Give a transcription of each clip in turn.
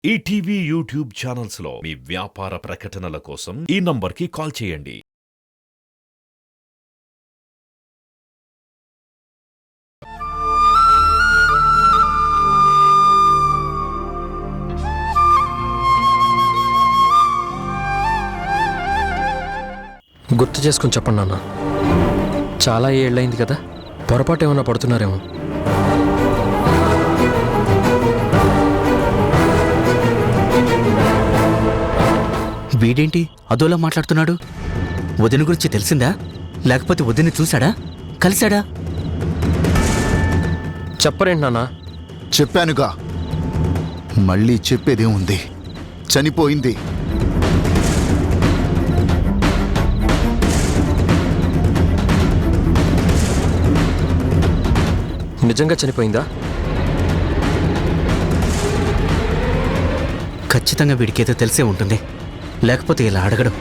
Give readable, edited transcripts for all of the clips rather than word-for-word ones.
ETV YouTube channels లో మీ వ్యాపార ప్రకటనల కోసం ఈ నంబర్కి కాల్ చేయండి. గుర్తు చేసుకుని చెప్పండి నాన్న. చాలా ఏళ్ళైంది కదా, పొరపాటు ఏమన్నా పడుతున్నారేమో. వీడేంటి అదోలా మాట్లాడుతున్నాడు? వదిన గురించి తెలిసిందా? లేకపోతే వదిన చూశాడా, కలిశాడా? చెప్పరేంటి నాన్న? చెప్పానుగా, మళ్ళీ చెప్పేదేముంది? చనిపోయింది. నిజంగా చనిపోయిందా? ఖచ్చితంగా వీడికేదో తెలిసే ఉంటుంది, లేకపోతే ఇలా అడగడం.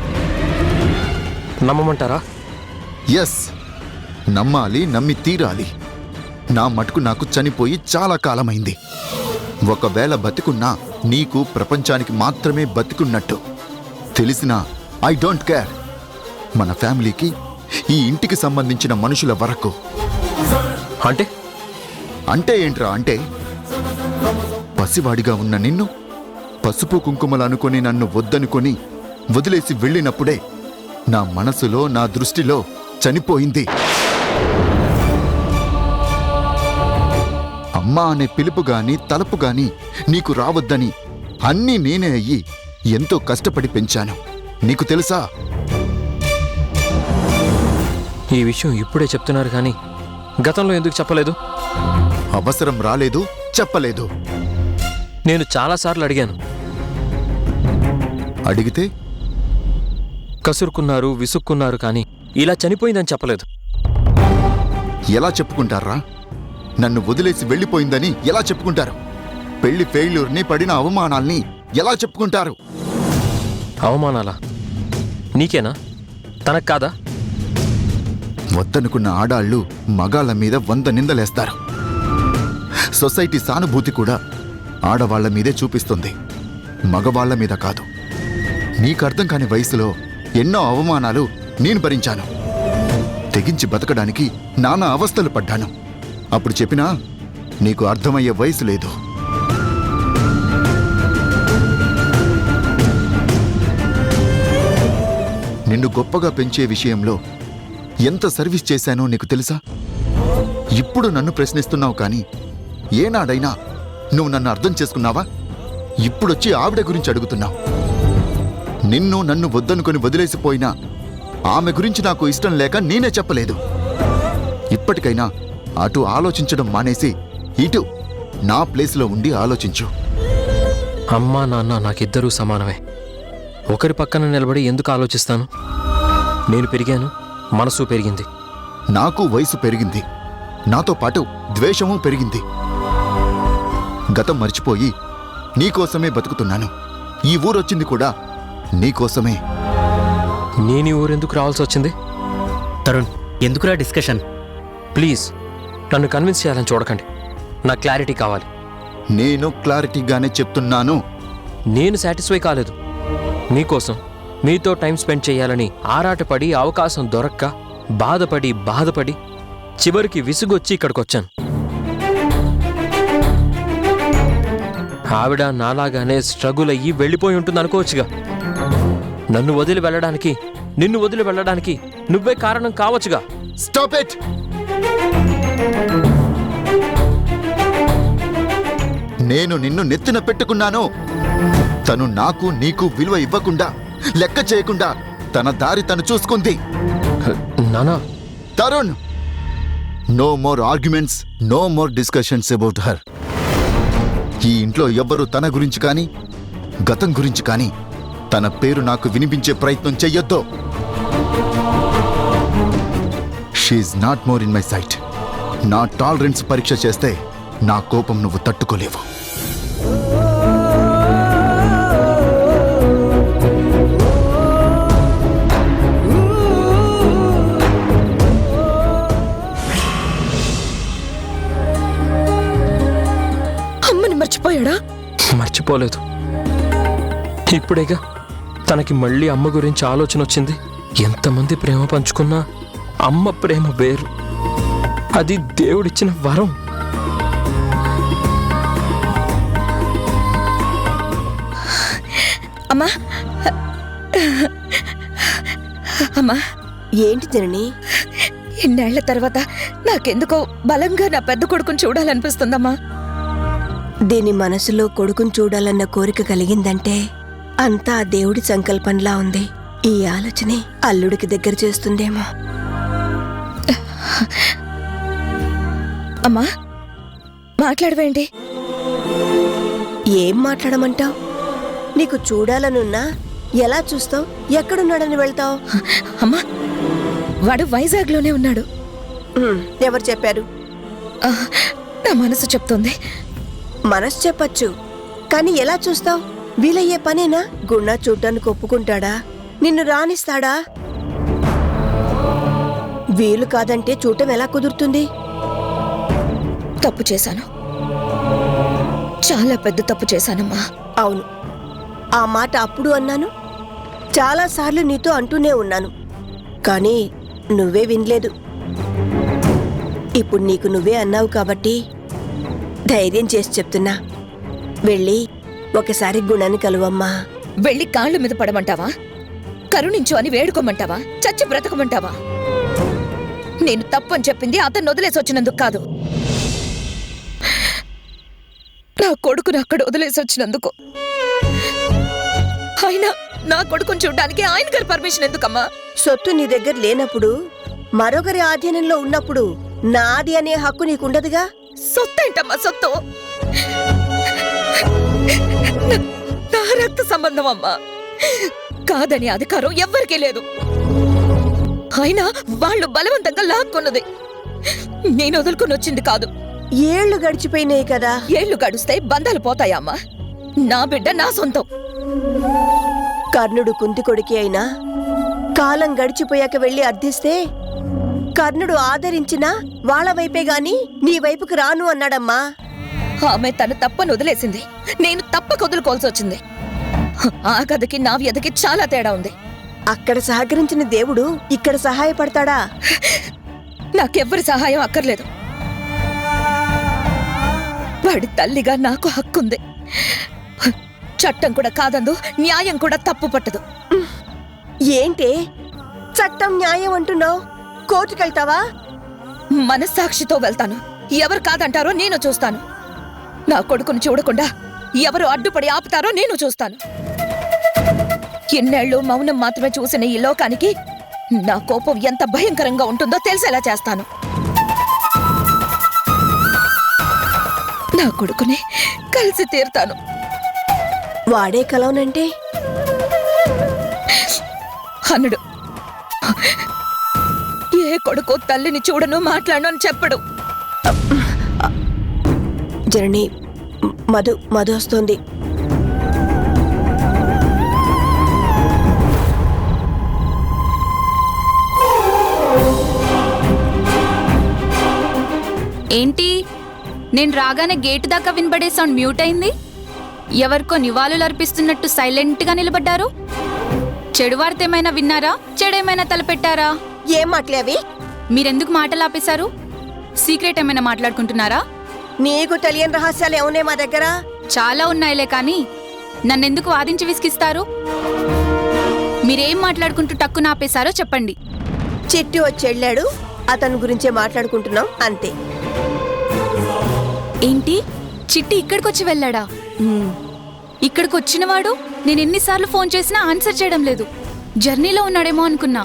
నమ్మమంటారా? ఎస్, నమ్మాలి, నమ్మి తీరాలి. నా మటుకు నాకు చనిపోయి చాలా కాలమైంది. ఒకవేళ బతికున్నా నీకు ప్రపంచానికి మాత్రమే బతికున్నట్టు తెలిసినా ఐ డోంట్ కేర్. మన ఫ్యామిలీకి, ఈ ఇంటికి సంబంధించిన మనుషుల వరకు. అంటే ఏంట్రా? అంటే పసివాడిగా ఉన్న నిన్ను పసుపు కుంకుమలు అనుకొని నన్ను వద్దనుకొని వదిలేసి వెళ్ళినప్పుడే నా మనసులో, నా దృష్టిలో చనిపోయింది. అమ్మా అనే పిలుపు గాని తలపు గాని నీకు రావద్దని అన్నీ నేనే అయ్యి ఎంతో కష్టపడి పెంచాను. నీకు తెలుసా? ఈ విషయం ఇప్పుడే చెప్తున్నారు కానీ గతంలో ఎందుకు చెప్పలేదు? అవసరం రాలేదు, చెప్పలేదు. నేను చాలాసార్లు అడిగాను. అడిగితే కసురుకున్నారు, విసుక్కున్నారు, కానీ ఇలా చనిపోయిందని చెప్పలేదు. ఎలా చెప్పుకుంటారా? నన్ను వదిలేసి వెళ్ళిపోయిందని ఎలా చెప్పుకుంటారు? పెళ్లి ఫెయిల్యూర్ని, పడిన అవమానాల్ని ఎలా చెప్పుకుంటారు? అవమానాలా? నీకేనా? తనకు కాదా? వద్దనుకున్న ఆడాళ్ళు మగాళ్ల మీద 100 నిందలేస్తారు. సొసైటీ సానుభూతి కూడా ఆడవాళ్ల మీదే చూపిస్తుంది, మగవాళ్ల మీద కాదు. నీకర్థం కాని వయసులో ఎన్నో అవమానాలు నేను భరించాను. తెగించి బతకడానికి నానా అవస్థలు పడ్డాను. అప్పుడు చెప్పినా నీకు అర్థమయ్యే వయసు లేదు. నిన్ను గొప్పగా పెంచే విషయంలో ఎంత సర్వీస్ చేశానో నీకు తెలుసా? ఇప్పుడు నన్ను ప్రశ్నిస్తున్నావు కానీ ఏనాడైనా నువ్వు నన్ను అర్థం చేసుకున్నావా? ఇప్పుడొచ్చి ఆవిడ గురించి అడుగుతున్నావు. నిన్ను నన్ను వద్దనుకొని వదిలేసిపోయినా ఆమె గురించి నాకు ఇష్టం లేక నేనే చెప్పలేదు. ఇప్పటికైనా అటు ఆలోచించడం మానేసి ఇటు నా ప్లేస్లో ఉండి ఆలోచించు. అమ్మా నాన్న నాకిద్దరూ సమానమే. ఒకరి పక్కన నిలబడి ఎందుకు ఆలోచిస్తాను? నేను పెరిగాను, మనసు పెరిగింది. నాకు వయసు పెరిగింది, నాతో పాటు ద్వేషము పెరిగింది. గతం మర్చిపోయి నీకోసమే బతుకుతున్నాను. ఈ ఊరొచ్చింది కూడా నీకోసమే. నేను ఈ ఊరెందుకు రావాల్సి వచ్చింది? తరుణ్, ఎందుకురా డిస్కషన్? ప్లీజ్ నన్ను కన్విన్స్ చేయాలని చూడకండి. నా క్లారిటీ కావాలి. నేను క్లారిటీగానే చెప్తున్నాను. నేను సాటిస్ఫై కాలేదు. మీకోసం, మీతో టైం స్పెండ్ చేయాలని ఆరాటపడి అవకాశం దొరక్క బాధపడి చివరికి విసుగొచ్చి ఇక్కడికొచ్చాను. ఆవిడ నాలాగానే స్ట్రగుల్ అయ్యి వెళ్ళిపోయి ఉంటుంది అనుకోవచ్చుగా. నన్ను వదిలి వెళ్ళడానికి, నిన్ను వదిలి వెళ్ళడానికి నువ్వే కారణం కావచ్చుగా. Stop it! నేను నిన్ను నెత్తిన పెట్టుకున్నాను. తను నాకు నీకు విలువ ఇవ్వకుండా, లెక్క చేయకుండా తన దారి తను చూసుకుంది. నానా, Tarun, no more arguments, no more discussions about her. ఈ ఇంట్లో ఎవ్వరూ తన గురించి కానీ, గతం గురించి కానీ తన పేరు నాకు వినిపించే ప్రయత్నం చెయ్యొద్దు. She not more in my sight. నా టాలరెన్స్ పరీక్ష చేస్తే నా కోపం నువ్వు తట్టుకోలేవు. మర్చిపోయాడా? మర్చిపోలేదు. ఇప్పుడేగా తనకి మళ్ళీ అమ్మ గురించి ఆలోచన వచ్చింది. ఎంతమంది ప్రేమ పంచుకున్నా అమ్మ ప్రేమ వేరు. అది దేవుడిచ్చిన వరం. అమ్మా అమ్మా, ఏంటి జనని? ఇన్నేళ్ల తర్వాత నాకెందుకో బలంగా నా పెద్ద కొడుకుని చూడాలనిపిస్తుందమ్మా. దీని మనసులో కొడుకుని చూడాలన్న కోరిక కలిగిందంటే అంతా ఆ దేవుడి సంకల్పంలా ఉంది. ఈ ఆలోచనే అల్లుడికి దగ్గర చేస్తుందేమో. అమ్మా, మాట్లాడవేంటి? ఏం మాట్లాడమంటావు? నీకు చూడాలనున్నా ఎలా చూస్తావు? ఎక్కడున్నాడని వెళ్తావు? అమ్మా, వాడు వైజాగ్లోనే ఉన్నాడు. ఎవరు చెప్పారు? ఆ, నా మనసు చెప్తోంది. మనసు చెప్పచ్చు, కానీ ఎలా చూస్తావు? వీలయ్యే పనేనా? గుణా చూడ్డానికి ఒప్పుకుంటాడా? నిన్ను రానిస్తాడా? వీలు కాదంటే చూడటం ఎలా కుదురుతుంది? తప్పు చేశాను, చాలా పెద్ద తప్పు చేశానమ్మా. అవును, ఆ మాట అప్పుడు అన్నాను, చాలాసార్లు నీతో అంటూనే ఉన్నాను, కానీ నువ్వే వినలేదు. ఇప్పుడు నీకు నువ్వే అన్నావు కాబట్టి ధైర్యం చేసి చెప్తున్నా. వెళ్ళి ఒకసారి గుణాన్ని కలువమ్మా. వెళ్ళి కాళ్ళ మీద పడమంటావా? కరుణించు అని వేడుకోమంటావా? చచ్చి బ్రతకమంటావా? నేను తప్పు అని చెప్పింది అతన్ని వదిలేసి వచ్చినందుకు కాదు, నా కొడుకుని అక్కడ వదిలేసి వచ్చినందుకు. అయినా నా కొడుకుని చూడడానికి ఆయన గారి పర్మిషన్ ఎందుకమ్మా? సొత్తు నీ దగ్గర లేనప్పుడు, మరొకరి ఆధీనంలో ఉన్నప్పుడు నాది అనే హక్కు నీకుండదుగా. సొత్తు ఏంటమ్మా సొత్తు? నా రక్త సంబంధం అమ్మా. కాదని అధికారం ఎవ్వరికీ లేదు. అయినా వాళ్ళు బలవంతంగా లాక్కున్నది, నేను వదులుకుని వచ్చింది కాదు. ఏళ్లు గడిచిపోయినాయి కదా. ఏళ్లు గడిస్తే బంధాలు పోతాయా అమ్మా? నా బిడ్డ నా సొంతం. కర్ణుడు కుంతి కొడుకి అయినా కాలం గడిచిపోయాక వెళ్లి అర్థిస్తే కర్ణుడు ఆదరించినా వాళ్ళ వైపే గాని నీ వైపుకు రాను అన్నాడమ్మా. ఆమె తను తప్పని వదిలేసింది, నేను తప్పక వదులుకోవాల్సి వచ్చింది. ఆ కథకి నా వ్యధకి చాలా తేడా ఉంది. అక్కడ సహకరించిన దేవుడు ఇక్కడ సహాయపడతాడా? నాకెవ్వరి సహాయం అక్కర్లేదు. వాడి తల్లిగా నాకు హక్కుంది. చట్టం కూడా కాదందు, న్యాయం కూడా తప్పు పట్టదు. ఏంటి చట్టం న్యాయం అంటున్నావు? కోర్టుకెళ్తావా? మనస్సాక్షితో వెళ్తాను. ఎవరు కాదంటారో నేను చూస్తాను. నా కొడుకును చూడకుండా ఎవరు అడ్డుపడి ఆపుతారో నేను చూస్తాను. ఎన్నేళ్ళు మౌనం మాత్రమే చూసిన ఈ లోకానికి నా కోపం ఎంత భయంకరంగా ఉంటుందో తెలిసేలా చేస్తాను. నా కొడుకుని కలిసి తీరుతాను. వాడే కలవనంటే అన్నడు. ఏ కొడుకు తల్లిని చూడను మాట్లాడను అని చెప్పడు. జనని, మధు వస్తోంది. ఏంటి, నేను రాగానే గేటు దాకా వినబడే సౌండ్ మ్యూట్ అయింది. ఎవరికో నివాళులు అర్పిస్తున్నట్టు సైలెంట్గా నిలబడ్డారు. చెడు వార్త ఏమైనా విన్నారా? చెడేమైనా తలపెట్టారా? ఏం మాట్లావి? మీరెందుకు మాటలు ఆపేశారు? సీక్రెట్ ఏమైనా మాట్లాడుకుంటున్నారా? నీకు తెలియని రహస్యాలు ఏమున్నాయి మా దగ్గర? చాలా ఉన్నాయిలే, కానీ నన్నెందుకు వాదించి విసిగిస్తారు? మీరేం మాట్లాడుకుంటూ టక్కున ఆపేశారో చెప్పండి. చిట్టి వచ్చి వెళ్ళాడు, అతని గురించే మాట్లాడుకుంటున్నాం అంతే. ఏంటి, చిట్టి ఇక్కడికొచ్చి వెళ్ళాడా? ఇక్కడికి వచ్చినవాడు నేను ఎన్నిసార్లు ఫోన్ చేసినా ఆన్సర్ చేయడం లేదు. జర్నీలో ఉన్నాడేమో అనుకున్నా.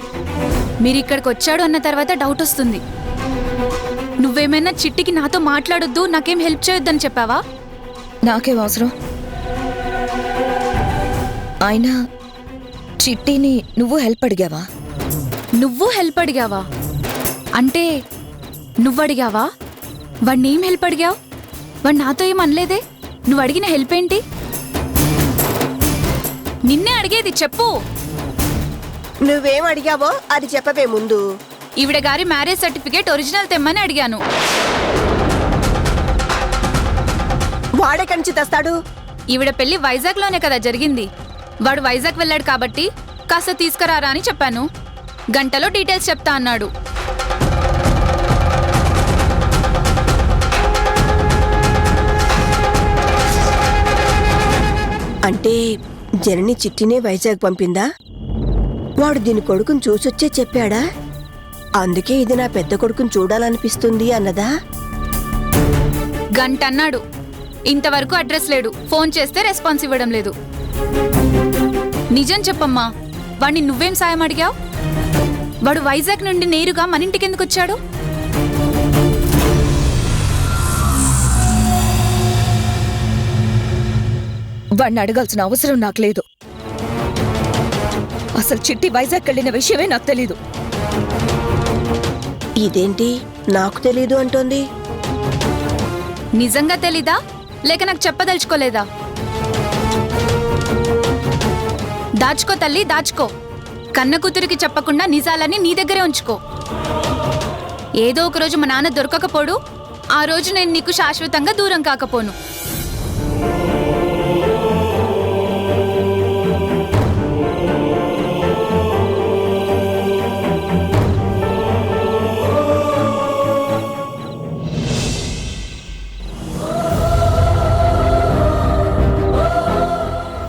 మీరు ఇక్కడికి వచ్చాడు అన్న తర్వాత డౌట్ వస్తుంది. నువ్వేమైనా చిట్టికి నాతో మాట్లాడొద్దు, నాకేం హెల్ప్ చేయొద్దని చెప్పావా? నాకేం అవసరం? అయినా చిట్టిని నువ్వు హెల్ప్ అడిగావా? నువ్వు హెల్ప్ అడిగావా? అంటే నువ్వు అడిగావా? వాడిని ఏం హెల్ప్ అడిగావు? వాడు నాతో ఏం అనలేదే. నువ్వు అడిగిన హెల్ప్ ఏంటి? నిన్నే అడిగేది, చెప్పు. నువ్వేం అడిగావో అది చెప్పవే ముందు. ఈవిడ గారి మ్యారేజ్ సర్టిఫికేట్ ఒరిజినల్ తెమ్మని అడిగాను. వాడే కంచి తెస్తాడు. ఈవిడ పెళ్లి వైజాగ్లోనే కదా జరిగింది. వాడు వైజాగ్ వెళ్ళాడు కాబట్టి కాస్త తీసుకురారా అని చెప్పాను. గంటలో డీటెయిల్స్ చెప్తా అన్నాడు. అంటే జనని చిట్టినే వైజాగ్ పంపిందా? వాడు దీని కొడుకుని చూసొచ్చే చెప్పాడా? అందుకే ఇది నా పెద్ద కొడుకుని చూడాలనిపిస్తుంది అన్నదా? గంట అన్నాడు. ఇంతవరకు అడ్రస్ లేడు. ఫోన్ చేస్తే రెస్పాన్స్ ఇవ్వడం లేదు. నిజం చెప్పమ్మా, వాడిని నువ్వేం సాయం అడిగావు? వాడు వైజాగ్ నుండి నేరుగా మన ఇంటికి ఎందుకు వచ్చాడు? వాడిని అడగాల్సిన అవసరం నాకు లేదు. అసలు చిట్టి వైజాగ్ వెళ్ళిన విషయమే నాకు తెలీదు. ఇదేంటి నాకు తెలీదు అంటోంది? నిజంగా తెలీదా లేక నాకు చెప్పదలుచుకోలేదా? దాచుకో తల్లి, దాచుకో. కన్న కూతురికి చెప్పకుండా నిజాలని నీ దగ్గరే ఉంచుకో. ఏదో ఒక రోజు మా నాన్న దొరకకపోడు, ఆ రోజు నేను నీకు శాశ్వతంగా దూరం కాకపోను.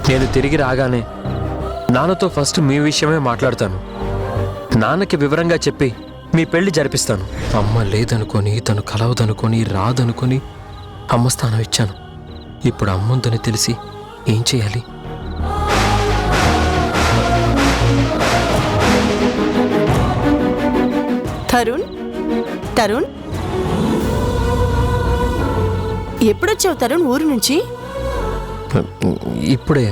నేను తిరిగి రాగానే నాన్నతో ఫస్ట్ మీ విషయమే మాట్లాడతాను. నాన్నకి వివరంగా చెప్పి మీ పెళ్లి జరిపిస్తాను. అమ్మ లేదనుకొని, తను కలవదనుకొని, రాదనుకొని అమ్మ స్థానం ఇచ్చాను. ఇప్పుడు అమ్ముందని తెలిసి ఏం చేయాలి? తరుణ్ ఎప్పుడొచ్చావు తరుణ్ ఊరు నుంచి? ఇప్పుడే.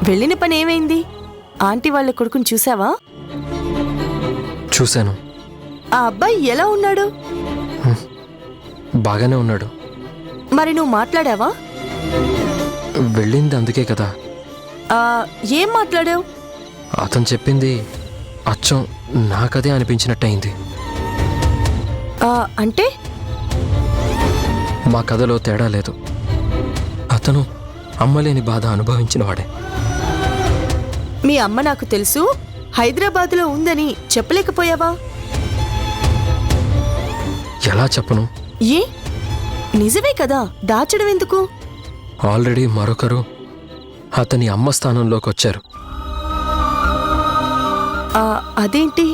వెళ్ళిన పని ఏమైంది? ఆంటీ వాళ్ళ కొడుకుని చూసావా? చూశాను. ఆ అబ్బాయి ఎలా ఉన్నాడు? బాగానే ఉన్నాడు. మరి నువ్వు మాట్లాడావా? వెళ్ళింది అందుకే కదా. ఏం మాట్లాడావు? అతను చెప్పింది అచ్చం నాకదే అనిపించినట్టయింది. అంటే మా కథలో తేడా లేదు. అతను అమ్మలేని బాధ అనుభవించిన వాడే. మీ అమ్మ నాకు తెలుసు హైదరాబాద్లో ఉందని చెప్పలేకపోయావా? ఎలా చెప్పను? ఏ నిజమే కదా, దాచడం ఎందుకు? ఆల్రెడీ మరొకరు అతని అమ్మ స్థానంలోకి వచ్చారు. అదేంటి?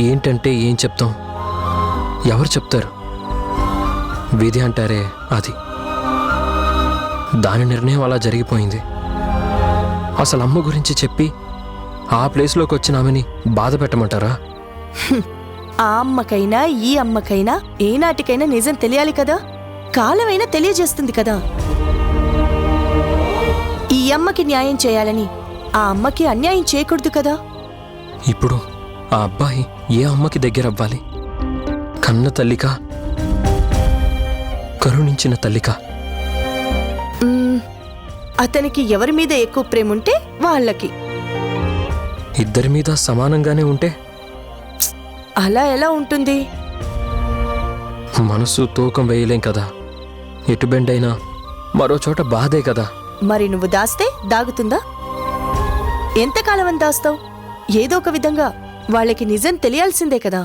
ఏంటంటే ఏం చెప్తాం? ఎవరు చెప్తారు? విధి అంటారే అది. దాని నిర్ణయం అలా జరిగిపోయింది. అసలు అమ్మ గురించి చెప్పి ఆ ప్లేస్లోకి వచ్చిన ఆమెని బాధ పెట్టమంటారా? ఆ అమ్మకైనా ఈ అమ్మకైనా ఏనాటికైనా నిజం తెలియాలి కదా. కాలమైనా తెలియజేస్తుంది కదా. ఈ అమ్మకి న్యాయం చేయాలని ఆ అమ్మకి అన్యాయం చేయకూడదు కదా. ఇప్పుడు ఆ అబ్బాయి ఏ అమ్మకి దగ్గర అవ్వాలి? కన్న తల్లికా, కరుణించిన తల్లికా? అతనికి ఎవరి మీద ఎక్కువ ప్రేమ ఉంటే వాళ్ళకి. ఇద్దరి మీద సమానంగానే ఉంటే? అలా ఎలా ఉంటుంది? మనసు తూకం వేయలేం కదా. ఎటు బెండైనా మరో చోట బాధే కదా. మరి నువ్వు దాస్తే దాగుతుందా? ఎంతకాలం అని దాస్తావు? ఏదో ఒక విధంగా వాళ్ళకి నిజం తెలియాల్సిందే కదా.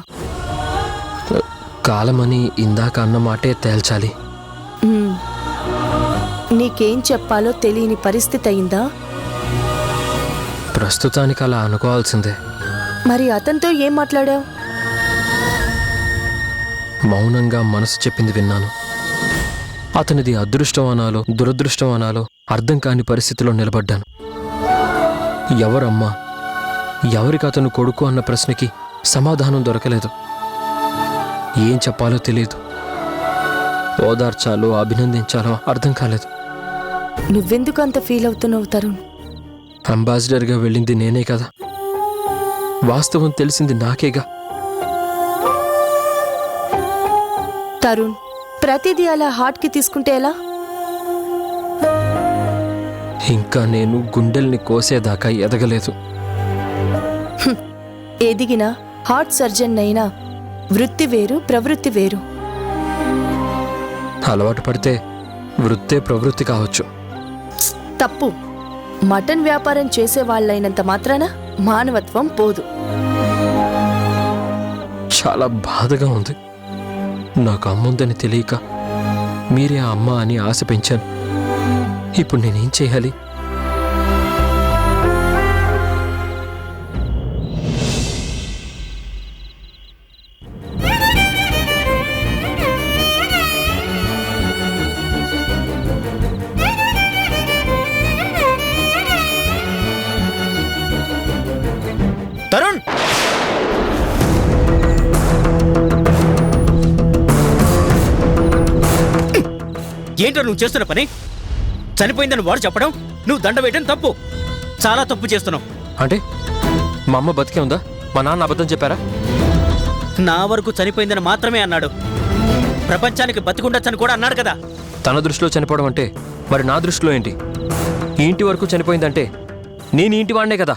కాలమని ఇందాక అన్న మాటే తేల్చాలి. నీకేం చెప్పాలో తెలియని పరిస్థితి అయిందా? ప్రస్తుతానికి అలా అనుకోవాల్సిందే. మరి అతనితో ఏం మాట్లాడావు? మౌనంగా మనసు చెప్పింది విన్నాను. అతనిది అదృష్టం అనాలో దురదృష్టం అనాలో అర్థం కాని పరిస్థితిలో నిలబడ్డాను. ఎవరమ్మా, ఎవరికి అతను కొడుకు అన్న ప్రశ్నకి సమాధానం దొరకలేదు. ఏం చెప్పాలో తెలియదు. ఓదార్చాలో అభినందించాలో అర్థం కాలేదు. నువ్వెందుకు అంత ఫీల్ అవుతున్నావు తరుణ్? అంబాసిడర్గా వెళ్ళింది నేనే కదా. వాస్తవం తెలిసింది నాకేగా. తరుణ్, ప్రతిదీ అలా హార్ట్కి తీసుకుంటే ఎలా? ఇంకా నేను గుండెల్ని కోసేదాకా ఎదగలేదు. ఎదిగినా హార్ట్ సర్జన్ అయినా వృత్తి వేరు, ప్రవృత్తి వేరు. అలవాటు పడితే వృత్తే ప్రవృత్తి కావచ్చు. తప్పు. మటన్ వ్యాపారం చేసే వాళ్ళైనంత మాత్రాన మానవత్వం పోదు. చాలా బాధగా ఉంది. నాకు అమ్ముందని తెలియక మీరే ఆ అమ్మ అని ఆశ పెంచాను. ఇప్పుడు నేనేం చేయాలి? తరుణ్, ఏంటో నువ్వు చేస్తున్న పని? చనిపోయిందని వాడు చెప్పడం, నువ్వు దండ వేయడం తప్పు. చాలా తప్పు చేస్తున్నావు. అంటే మా అమ్మ బతికే ఉందా? మా నాన్న అబద్ధం చెప్పారా? నా వరకు చనిపోయిందని మాత్రమే అన్నాడు. ప్రపంచానికి బతికుండొచ్చని కూడా అన్నాడు కదా. తన దృష్టిలో చనిపోవడం అంటే మరి నా దృష్టిలో ఏంటి? ఈ ఇంటి వరకు చనిపోయిందంటే నేను ఈ ఇంటి వాడినే కదా.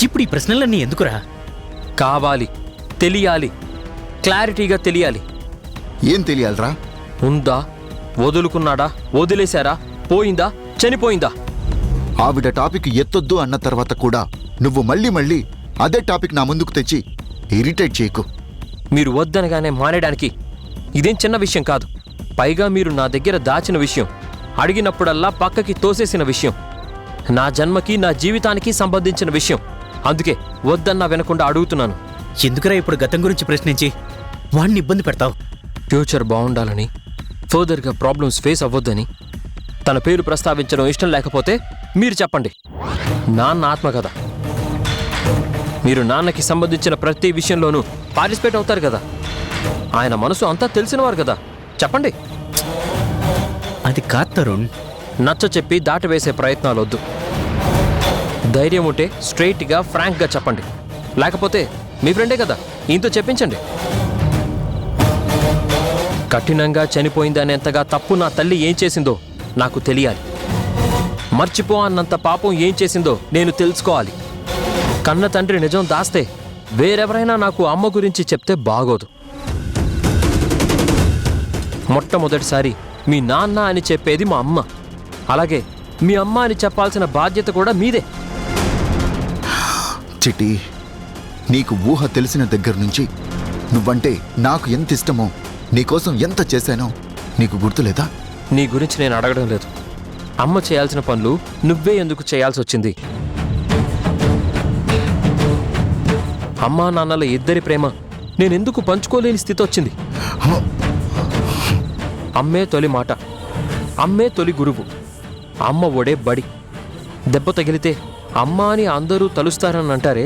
ఇప్పుడు ఈ ప్రశ్నలన్నీ ఎందుకురా? కావాలి, తెలియాలి, క్లారిటీగా తెలియాలి. ఏం తెలియాలరా? ఉందా, వదులుకున్నాడా, వదిలేశారా, పోయిందా, చనిపోయిందా? ఆవిడ టాపిక్ ఎత్తొద్దు అన్న తర్వాత కూడా నువ్వు మళ్ళీ మళ్ళీ అదే టాపిక్ నా ముందుకు తెచ్చి ఇరిటేట్ చేయకు. మీరు వద్దనగానే మానేయడానికి ఇదేం చిన్న విషయం కాదు. పైగా మీరు నా దగ్గర దాచిన విషయం, అడిగినప్పుడల్లా పక్కకి తోసేసిన విషయం, నా జన్మకి నా జీవితానికి సంబంధించిన విషయం. అందుకే వద్దన్నా వినకుండా అడుగుతున్నాను. ఎందుకురా ఇప్పుడు గతం గురించి ప్రశ్నించి వాడిని ఇబ్బంది పెడతావు? ఫ్యూచర్ బాగుండాలని, ఫర్దర్గా ప్రాబ్లమ్స్ ఫేస్ అవ్వొద్దని తన పేరు ప్రస్తావించడం ఇష్టం లేకపోతే మీరు చెప్పండి. నాన్న ఆత్మ కదా. మీరు నాన్నకి సంబంధించిన ప్రతి విషయంలోనూ పార్టిసిపేట్ అవుతారు కదా. ఆయన మనసు అంతా తెలిసినవారు కదా. చెప్పండి. అది కాదు తరుణ్. నచ్చ చెప్పి దాటవేసే ప్రయత్నాలు వద్దు. ధైర్యం ఉంటే స్ట్రైట్గా ఫ్రాంక్గా చెప్పండి. లేకపోతే మీ ఫ్రెండే కదా, ఈయనతో చెప్పించండి. కఠినంగా చనిపోయిందనేంతగా తప్పు నా తల్లి ఏం చేసిందో నాకు తెలియాలి. మర్చిపో అన్నంత పాపం ఏం చేసిందో నేను తెలుసుకోవాలి. కన్న తండ్రి నిజం దాస్తే వేరెవరైనా నాకు అమ్మ గురించి చెప్తే బాగోదు. మొట్టమొదటిసారి మీ నాన్న అని చెప్పేది మా అమ్మ. అలాగే మీ అమ్మ అని చెప్పాల్సిన బాధ్యత కూడా మీదే. చిట్టి, నీకు ఊహ తెలిసిన దగ్గర నుంచి నువ్వంటే నాకు ఎంత ఇష్టమో, నీకోసం ఎంత చేశానో నీకు గుర్తులేదా? నీ గురించి నేను అడగడం లేదు. అమ్మ చేయాల్సిన పనులు నువ్వే ఎందుకు చేయాల్సి వచ్చింది? అమ్మా నాన్నల ఇద్దరి ప్రేమ నేనెందుకు పంచుకోలేని స్థితి వచ్చింది? అమ్మే తొలి మాట, అమ్మే తొలి గురువు, అమ్మ ఒడే బడి. దెబ్బ తగిలితే అమ్మ అని అందరూ తలుస్తారని అంటారే,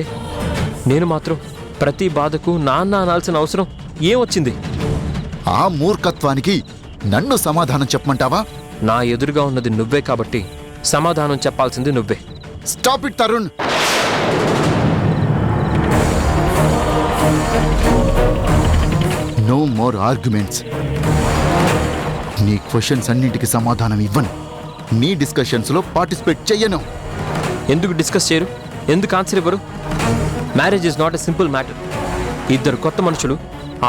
నేను మాత్రం ప్రతి బాధకు నాన్న అనాల్సిన అవసరం ఏమొచ్చింది? ఆ మూర్ఖత్వానికి నన్ను సమాధానం చెప్పమంటావా? నా ఎదురుగా ఉన్నది నువ్వే కాబట్టి సమాధానం చెప్పాల్సింది నువ్వే. Stop it Tarun. No more arguments. నీ క్వశ్చన్స్ అన్నింటికి సమాధానం ఇవ్వను. నీ డిస్కషన్స్లో పార్టిసిపేట్ చెయ్యను. ఎందుకు డిస్కస్ చేయరు? ఎందుకు ఆన్సర్ ఇవ్వరు? Marriage is not a simple matter. ఇద్దరు కొత్త మనుషులు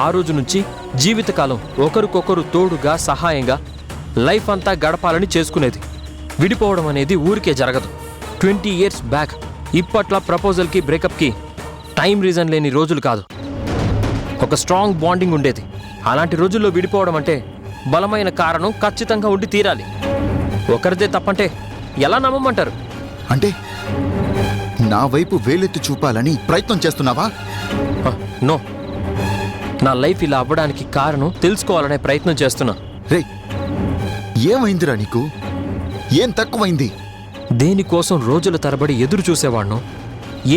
ఆ రోజు నుంచి జీవితకాలం ఒకరికొకరు తోడుగా సహాయంగా లైఫ్ అంతా గడపాలని చేసుకునేది. విడిపోవడం అనేది ఊరికే జరగదు. 20 years బ్యాక్ ఇప్పట్లా ప్రపోజల్కి బ్రేకప్కి టైం రీజన్ లేని రోజులు కాదు. ఒక స్ట్రాంగ్ బాండింగ్ ఉండేది. అలాంటి రోజుల్లో విడిపోవడం అంటే బలమైన కారణం ఖచ్చితంగా ఉండి తీరాలి. ఒకరిదే తప్పంటే ఎలా నమ్మమంటారు? అంటే నా వైపు వేలెత్తి చూపాలని ప్రయత్నం చేస్తున్నావా? నో, నా లైఫ్ ఇలా అవ్వడానికి కారణం తెలుసుకోవాలనే ప్రయత్నం చేస్తున్నా. రే, ఏమైందిరా నీకు? ఏం తక్కువైంది? దేనికోసం రోజుల తరబడి ఎదురు చూసేవాణ్ణో,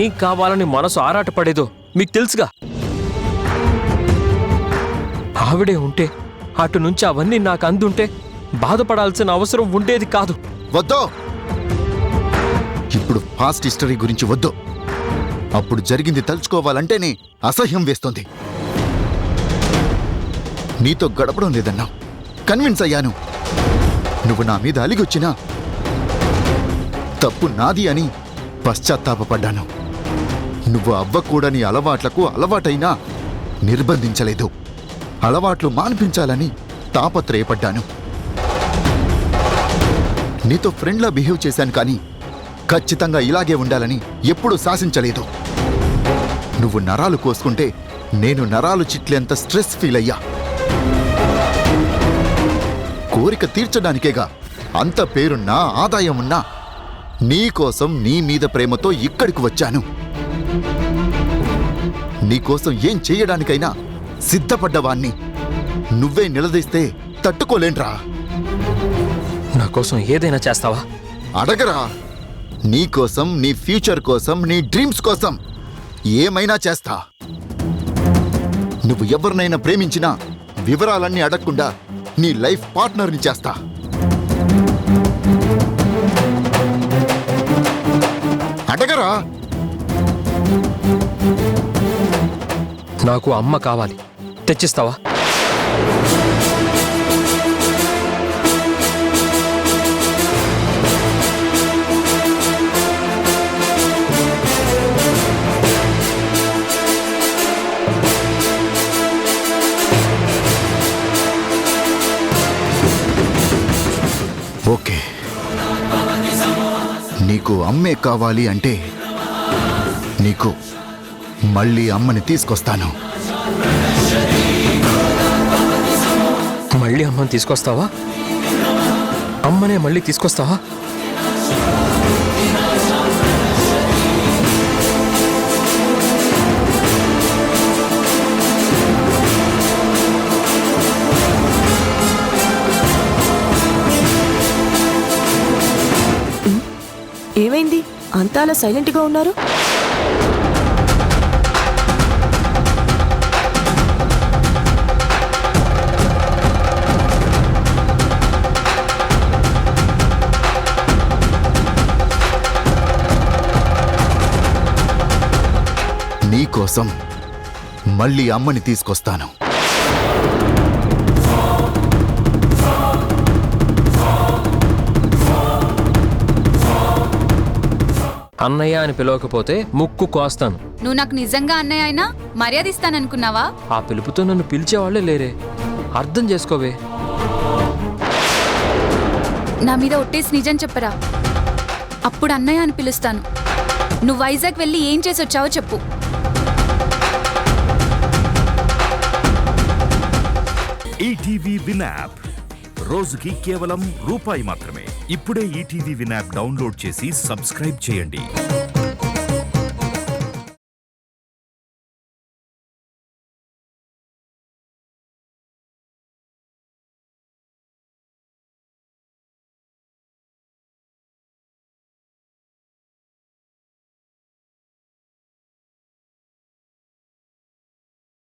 ఏం కావాలని మనసు ఆరాటపడేదో మీకు తెలుసుగా. ఆవిడే ఉంటే, అటు నుంచి అవన్నీ నాకు అందుంటే బాధపడాల్సిన అవసరం ఉండేది కాదు. వద్దో, ఇప్పుడు పాస్ట్ హిస్టరీ గురించి వద్దు. అప్పుడు జరిగింది తలుచుకోవాలంటేనే అసహ్యం వేస్తుంది. నీతో గడపడం లేదన్నా కన్విన్స్ అయ్యాను. నువ్వు నా మీద అలిగొచ్చినా తప్పు నాది అని పశ్చాత్తాపడ్డాను. నువ్వు అవ్వకూడని అలవాట్లకు అలవాటైనా నిర్బంధించలేదు. అలవాట్లు మాన్పించాలని తాపత్రయపడ్డాను. నీతో ఫ్రెండ్లా బిహేవ్ చేశాను కానీ ఖచ్చితంగా ఇలాగే ఉండాలని ఎప్పుడూ శాసించలేదు. నువ్వు నరాలు కోసుకుంటే నేను నరాలు చిట్లేంత స్ట్రెస్ ఫీల్ అయ్యా. కోరిక తీర్చడానికేగా అంత పేరున్నా ఆదాయం ఉన్నా నీకోసం నీ మీద ప్రేమతో ఇక్కడికి వచ్చాను. నీకోసం ఏం చెయ్యడానికైనా సిద్ధపడ్డవాణ్ణి నువ్వే నిలదీస్తే తట్టుకోలేంట్రా. నా కోసం ఏదైనా చేస్తావా? అడగరా. నీకోసం, నీ ఫ్యూచర్ కోసం, నీ డ్రీమ్స్ కోసం ఏమైనా చేస్తా. నువ్వు ఎవరినైనా ప్రేమించినా వివరాలన్నీ అడగకుండా నీ లైఫ్ పార్ట్నర్ని చేస్తా. అడగరా. నాకు అమ్మ కావాలి, తెచ్చిస్తావా? ఓకే, నీకు అమ్మే కావాలి అంటే నీకు మళ్ళీ అమ్మని తీసుకొస్తాను. మళ్ళీ అమ్మని తీసుకొస్తావా? అమ్మనే మళ్ళీ తీసుకొస్తావా? ఏమైంది అంతా అలా సైలెంట్గా ఉన్నారు? నీకోసం మళ్ళీ అమ్మని తీసుకొస్తాను. అన్నయ్య అని పిలవకపోతే ముక్కు కోస్తాను. నువ్వు నాకు నిజంగా అన్నయ్య అయినా మర్యాద ఇస్తాననుకున్నావా? ఆ పిలుపుతో నన్ను పిలిచేవాళ్లే లేరే. అర్థం చేసుకోవే. నా మీద ఒట్టేసి నిజం చెప్పరా, అప్పుడు అన్నయ్య అని పిలుస్తాను. నువ్వు వైజాగ్ వెళ్ళి ఏం చేసి వచ్చావో చెప్పు. ఈటీవీ విన్ యాప్ రోజుకి కేవలం రూపాయి మాత్రమే. ఇప్పుడే ఈటీవీ విన్ యాప్ డౌన్లోడ్ చేసి సబ్స్క్రైబ్ చేయండి.